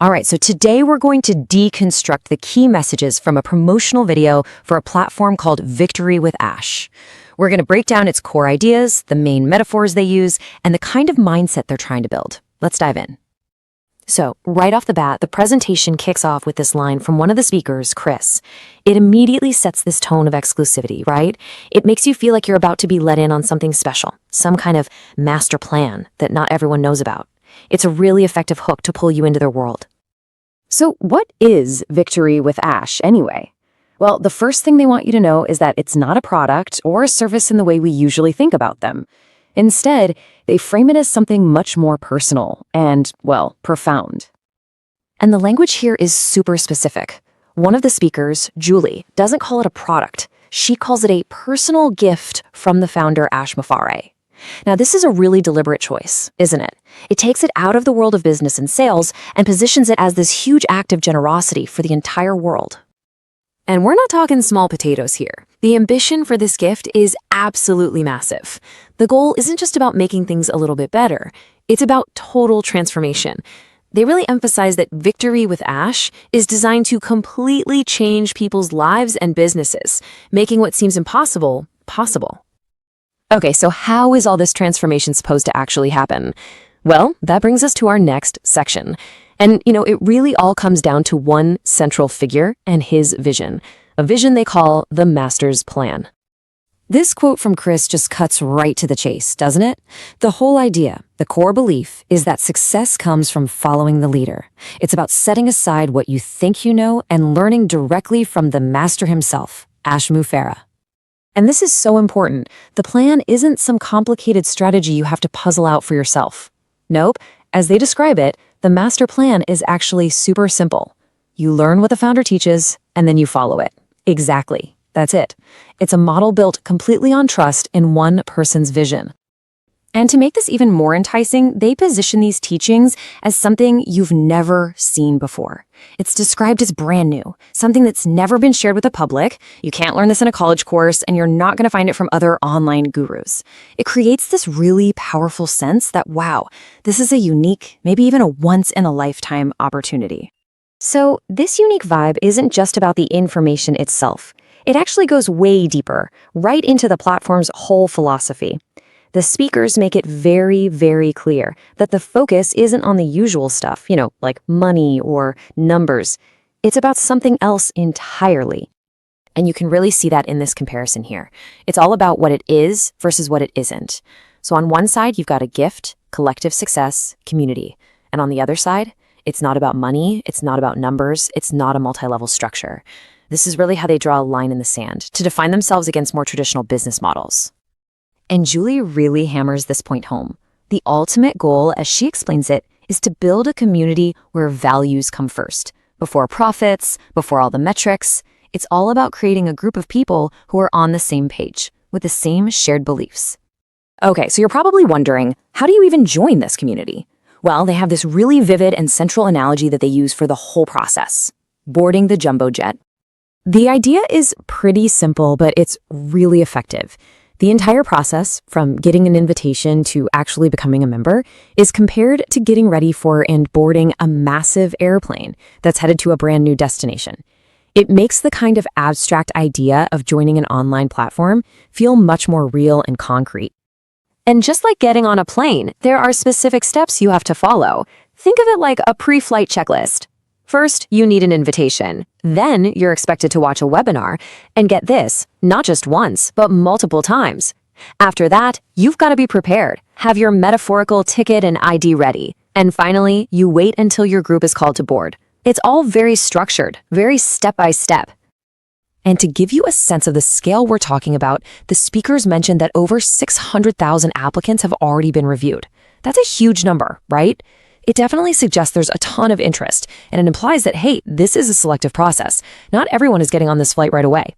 All right, so today we're going to deconstruct the key messages from a promotional video for a platform called Victory with Ash. We're going to break down its core ideas, the main metaphors they use, and the kind of mindset they're trying to build. Let's dive in. So, right off the bat, the presentation kicks off with this line from one of the speakers, Chris. It immediately sets this tone of exclusivity, right? It makes you feel like you're about to be let in on something special, some kind of master plan that not everyone knows about. It's a really effective hook to pull you into their world. So what is Victory with Ash anyway? Well, the first thing they want you to know is that it's not a product or a service in the way we usually think about them. Instead, they frame it as something much more personal and, well, profound. And the language here is super specific. One of the speakers, Julie, doesn't call it a product. She calls it a personal gift from the founder, Ash Mufreh. Now, this is a really deliberate choice, isn't it? It takes it out of the world of business and sales and positions it as this huge act of generosity for the entire world. And we're not talking small potatoes here. The ambition for this gift is absolutely massive. The goal isn't just about making things a little bit better. It's about total transformation. They really emphasize that Victory with Ash is designed to completely change people's lives and businesses, making what seems impossible, possible. Okay, so how is all this transformation supposed to actually happen? Well, that brings us to our next section. And, it really all comes down to one central figure and his vision, a vision they call the Master's Plan. This quote from Chris just cuts right to the chase, doesn't it? The whole idea, the core belief, is that success comes from following the leader. It's about setting aside what you think you know and learning directly from the master himself, Ash Mufreh. And this is so important. The plan isn't some complicated strategy you have to puzzle out for yourself. Nope, as they describe it, the master plan is actually super simple. You learn what the founder teaches, and then you follow it. Exactly. That's it. It's a model built completely on trust in one person's vision. And to make this even more enticing, they position these teachings as something you've never seen before. It's described as brand new, something that's never been shared with the public. You can't learn this in a college course, and you're not going to find it from other online gurus. It creates this really powerful sense that, wow, this is a unique, maybe even a once-in-a-lifetime opportunity. So this unique vibe isn't just about the information itself. It actually goes way deeper, right into the platform's whole philosophy. The speakers make it very, very clear that the focus isn't on the usual stuff, like money or numbers. It's about something else entirely. And you can really see that in this comparison here. It's all about what it is versus what it isn't. So on one side, you've got a gift, collective success, community. And on the other side, it's not about money, it's not about numbers, it's not a multi-level structure. This is really how they draw a line in the sand to define themselves against more traditional business models. And Julie really hammers this point home. The ultimate goal, as she explains it, is to build a community where values come first. Before profits, before all the metrics, it's all about creating a group of people who are on the same page, with the same shared beliefs. Okay, so you're probably wondering, how do you even join this community? Well, they have this really vivid and central analogy that they use for the whole process: boarding the jumbo jet. The idea is pretty simple, but it's really effective. The entire process, from getting an invitation to actually becoming a member, is compared to getting ready for and boarding a massive airplane that's headed to a brand new destination. It makes the kind of abstract idea of joining an online platform feel much more real and concrete. And just like getting on a plane, there are specific steps you have to follow. Think of it like a pre-flight checklist. First, you need an invitation. Then you're expected to watch a webinar. And get this, not just once, but multiple times. After that, you've got to be prepared. Have your metaphorical ticket and ID ready. And finally, you wait until your group is called to board. It's all very structured, very step-by-step. And to give you a sense of the scale we're talking about, the speakers mentioned that over 600,000 applicants have already been reviewed. That's a huge number, right? It definitely suggests there's a ton of interest, and it implies that, hey, this is a selective process. Not everyone is getting on this flight right away.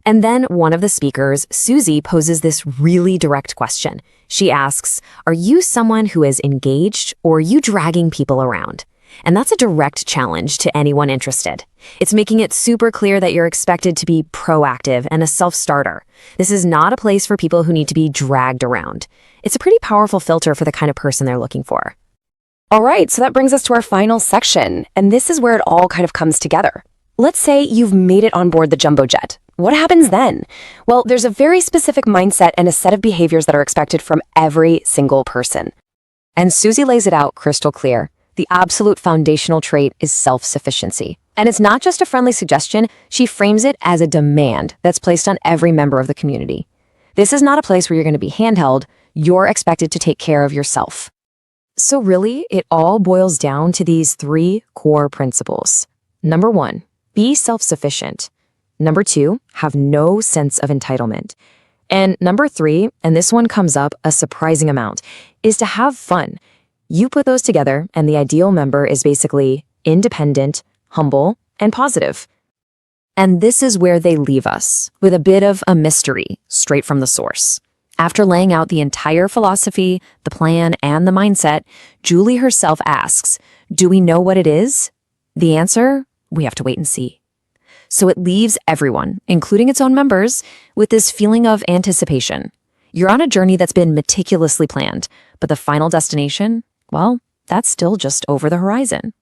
And then one of the speakers, Susie, poses this really direct question. She asks, are you someone who is engaged, or are you dragging people around? And that's a direct challenge to anyone interested. It's making it super clear that you're expected to be proactive and a self-starter. This is not a place for people who need to be dragged around. It's a pretty powerful filter for the kind of person they're looking for. All right, so that brings us to our final section, and this is where it all kind of comes together. Let's say you've made it on board the jumbo jet. What happens then? Well, there's a very specific mindset and a set of behaviors that are expected from every single person. And Susie lays it out crystal clear. The absolute foundational trait is self-sufficiency. And it's not just a friendly suggestion, she frames it as a demand that's placed on every member of the community. This is not a place where you're going to be handheld, you're expected to take care of yourself. So really, it all boils down to these 3 core principles. Number 1, be self-sufficient. Number 2, have no sense of entitlement. And number 3, and this one comes up a surprising amount, is to have fun. You put those together, and the ideal member is basically independent, humble, and positive. And this is where they leave us, with a bit of a mystery, straight from the source. After laying out the entire philosophy, the plan, and the mindset, Julie herself asks, do we know what it is? The answer? We have to wait and see. So it leaves everyone, including its own members, with this feeling of anticipation. You're on a journey that's been meticulously planned, but the final destination, well, that's still just over the horizon.